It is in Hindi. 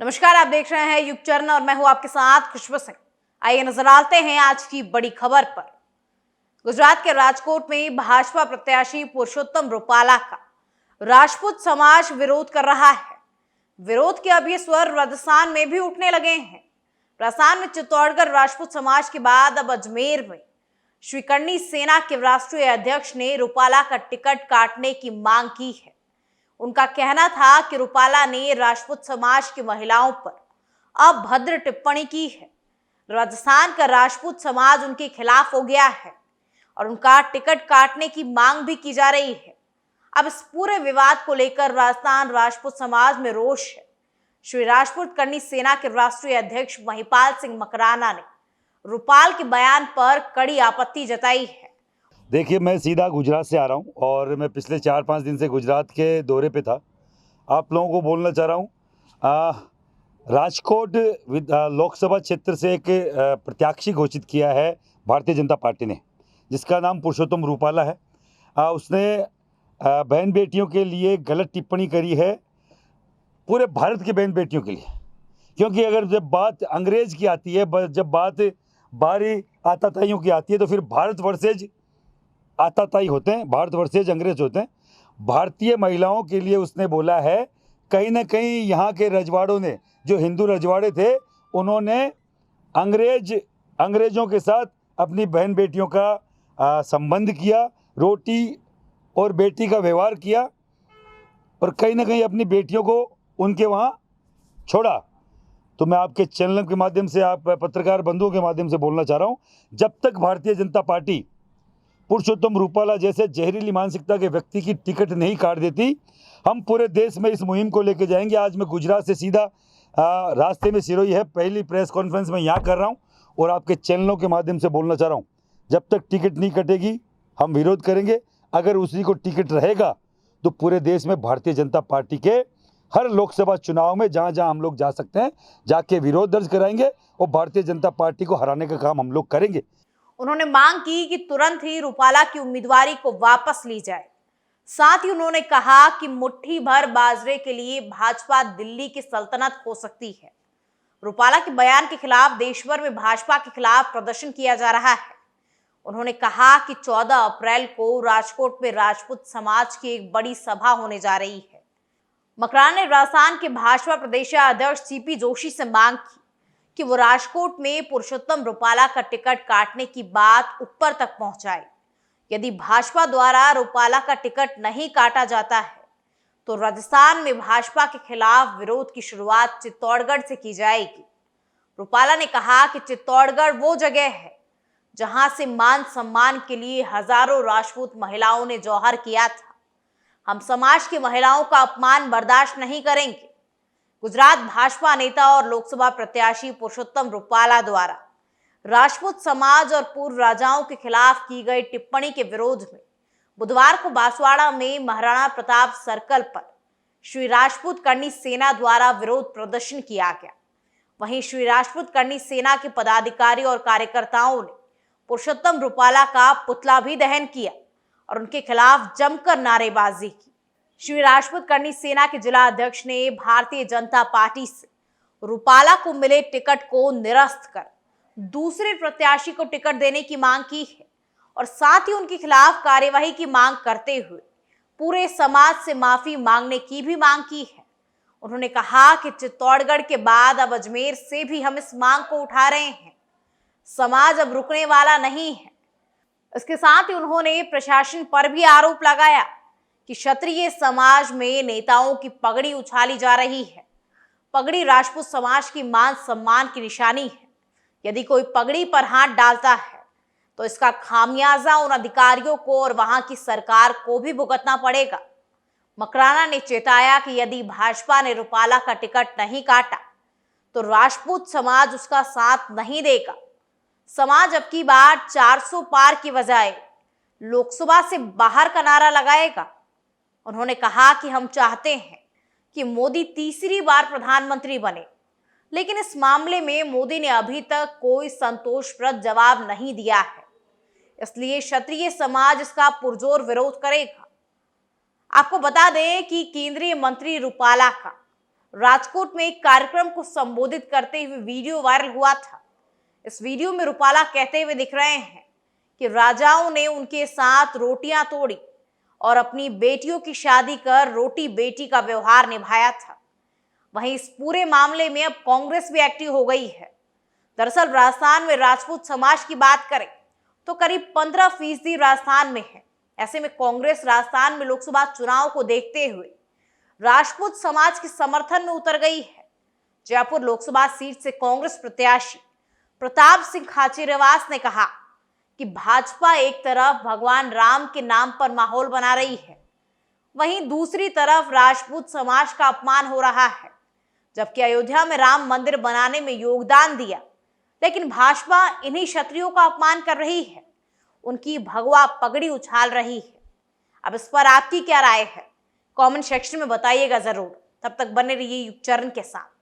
नमस्कार, आप देख रहे हैं युग चरण और मैं हूं आपके साथ खुशबू सिंह। आइए नजर डालते हैं आज की बड़ी खबर पर। गुजरात के राजकोट में भाजपा प्रत्याशी पुरुषोत्तम रूपाला का राजपूत समाज विरोध कर रहा है। विरोध के अब ये स्वर राजस्थान में भी उठने लगे हैं। राजस्थान में चित्तौड़गढ़ राजपूत समाज के बाद अब अजमेर में श्री करणी सेना के राष्ट्रीय अध्यक्ष ने रूपाला का टिकट काटने की मांग की है। उनका कहना था कि रूपाला ने राजपूत समाज की महिलाओं पर अभद्र टिप्पणी की है। राजस्थान का राजपूत समाज उनके खिलाफ हो गया है और उनका टिकट काटने की मांग भी की जा रही है। अब इस पूरे विवाद को लेकर राजस्थान राजपूत समाज में रोष है। श्री राजपूत करणी सेना के राष्ट्रीय अध्यक्ष महिपाल सिंह मकराना ने रूपाल के बयान पर कड़ी आपत्ति जताई है। देखिए, मैं सीधा गुजरात से आ रहा हूँ और मैं पिछले 4-5 दिन से गुजरात के दौरे पे था। आप लोगों को बोलना चाह रहा हूँ, राजकोट लोकसभा क्षेत्र से एक प्रत्याशी घोषित किया है भारतीय जनता पार्टी ने, जिसका नाम पुरुषोत्तम रूपाला है। उसने बहन बेटियों के लिए गलत टिप्पणी करी है, पूरे भारत की बहन बेटियों के लिए। क्योंकि अगर जब बात अंग्रेज की आती है, जब बात बाहरी आताताइयों की आती है, तो फिर भारत वर्सेज आताताई होते हैं, भारत वर्सेज अंग्रेज होते हैं। भारतीय महिलाओं के लिए उसने बोला है, कहीं ना कहीं यहाँ के रजवाड़ों ने, जो हिंदू रजवाड़े थे, उन्होंने अंग्रेजों के साथ अपनी बहन बेटियों का संबंध किया, रोटी और बेटी का व्यवहार किया और कहीं ना कहीं अपनी बेटियों को उनके वहाँ छोड़ा। तो मैं आपके चैनल के माध्यम से, आप पत्रकार बंधुओं के माध्यम से बोलना चाह रहा हूँ, जब तक भारतीय जनता पार्टी पुरुषोत्तम रूपाला जैसे जहरीली मानसिकता के व्यक्ति की टिकट नहीं काट देती, हम पूरे देश में इस मुहिम को लेकर जाएंगे। आज मैं गुजरात से सीधा रास्ते में सिरोही है, पहली प्रेस कॉन्फ्रेंस में यहाँ कर रहा हूँ और आपके चैनलों के माध्यम से बोलना चाह रहा हूँ, जब तक टिकट नहीं कटेगी हम विरोध करेंगे। अगर उसी को टिकट रहेगा तो पूरे देश में भारतीय जनता पार्टी के हर लोकसभा चुनाव में जहाँ जहाँ हम लोग जा सकते हैं जाके विरोध दर्ज कराएंगे और भारतीय जनता पार्टी को हराने का काम हम लोग करेंगे। उन्होंने मांग की कि तुरंत ही रूपाला की उम्मीदवारी को वापस ली जाए। साथ ही उन्होंने कहा कि मुट्ठी भर बाजरे के लिए भाजपा दिल्ली की सल्तनत हो सकती है। रूपाला के बयान के खिलाफ देश भर में भाजपा के खिलाफ प्रदर्शन किया जा रहा है। उन्होंने कहा कि 14 अप्रैल को राजकोट में राजपूत समाज की एक बड़ी सभा होने जा रही है। मकराना ने राजस्थान के भाजपा प्रदेश अध्यक्ष सीपी जोशी से मांग की कि वो राजकोट में पुरुषोत्तम रूपाला का टिकट काटने की बात ऊपर तक पहुंचाए। यदि भाजपा द्वारा रूपाला का टिकट नहीं काटा जाता है तो राजस्थान में भाजपा के खिलाफ विरोध की शुरुआत चित्तौड़गढ़ से की जाएगी। रूपाला ने कहा कि चित्तौड़गढ़ वो जगह है जहां से मान सम्मान के लिए हजारों राजपूत महिलाओं ने जौहर किया था। हम समाज की महिलाओं का अपमान बर्दाश्त नहीं करेंगे। गुजरात भाजपा नेता और लोकसभा प्रत्याशी पुरुषोत्तम रूपाला द्वारा राजपूत समाज और पूर्व राजाओं के खिलाफ की गई टिप्पणी के विरोध में बुधवार को बांसवाड़ा में महाराणा प्रताप सर्कल पर श्री राजपूत करणी सेना द्वारा विरोध प्रदर्शन किया गया। वहीं श्री राजपूत करणी सेना के पदाधिकारी और कार्यकर्ताओं ने पुरुषोत्तम रूपाला का पुतला भी दहन किया और उनके खिलाफ जमकर नारेबाजी की। श्री राजपूत करणी सेना के जिला अध्यक्ष ने भारतीय जनता पार्टी से रूपाला को मिले टिकट को निरस्त कर दूसरे प्रत्याशी को टिकट देने की मांग की है और साथ ही उनके खिलाफ कार्यवाही की मांग करते हुए पूरे समाज से माफी मांगने की भी मांग की है। उन्होंने कहा कि चित्तौड़गढ़ के बाद अब अजमेर से भी हम इस मांग को उठा रहे हैं। समाज अब रुकने वाला नहीं है। इसके साथ ही उन्होंने प्रशासन पर भी आरोप लगाया कि क्षत्रिय समाज में नेताओं की पगड़ी उछाली जा रही है। पगड़ी राजपूत समाज की मान सम्मान की निशानी है। यदि कोई पगड़ी पर हाथ डालता है तो इसका खामियाजा उन अधिकारियों को और वहां की सरकार को भी भुगतना पड़ेगा। मकराना ने चेताया कि यदि भाजपा ने रूपाला का टिकट नहीं काटा तो राजपूत समाज उसका साथ नहीं देगा। समाज अब की बार 400 पार की बजाय लोकसभा से बाहर का नारा लगाएगा। उन्होंने कहा कि हम चाहते हैं कि मोदी तीसरी बार प्रधानमंत्री बने, लेकिन इस मामले में मोदी ने अभी तक कोई संतोषप्रद जवाब नहीं दिया है। इसलिए क्षत्रिय समाज इसका पुरजोर विरोध करेगा। आपको बता दें कि केंद्रीय मंत्री रूपाला का राजकोट में एक कार्यक्रम को संबोधित करते हुए वीडियो वायरल हुआ था। इस वीडियो में रूपाला कहते हुए दिख रहे हैं कि राजाओं ने उनके साथ रोटियां तोड़ी और अपनी बेटियों की शादी कर रोटी बेटी का व्यवहार निभाया था। वहीं इस पूरे मामले में अब कांग्रेस भी एक्टिव हो गई है। दरअसल राजस्थान में राजपूत समाज की बात करें तो करीब 15% राजस्थान में है। ऐसे में कांग्रेस राजस्थान में लोकसभा चुनाव को देखते हुए राजपूत समाज के समर्थन में उतर गई है। जयपुर लोकसभा सीट से कांग्रेस प्रत्याशी प्रताप सिंह खाचरियावास ने कहा कि भाजपा एक तरफ भगवान राम के नाम पर माहौल बना रही है, वहीं दूसरी तरफ राजपूत समाज का अपमान हो रहा है। जबकि अयोध्या में राम मंदिर बनाने में योगदान दिया, लेकिन भाजपा इन्हीं क्षत्रियों का अपमान कर रही है, उनकी भगवा पगड़ी उछाल रही है। अब इस पर आपकी क्या राय है? कमेंट सेक्शन में बताइएगा जरूर। तब तक बने रहिए युग चरण के साथ।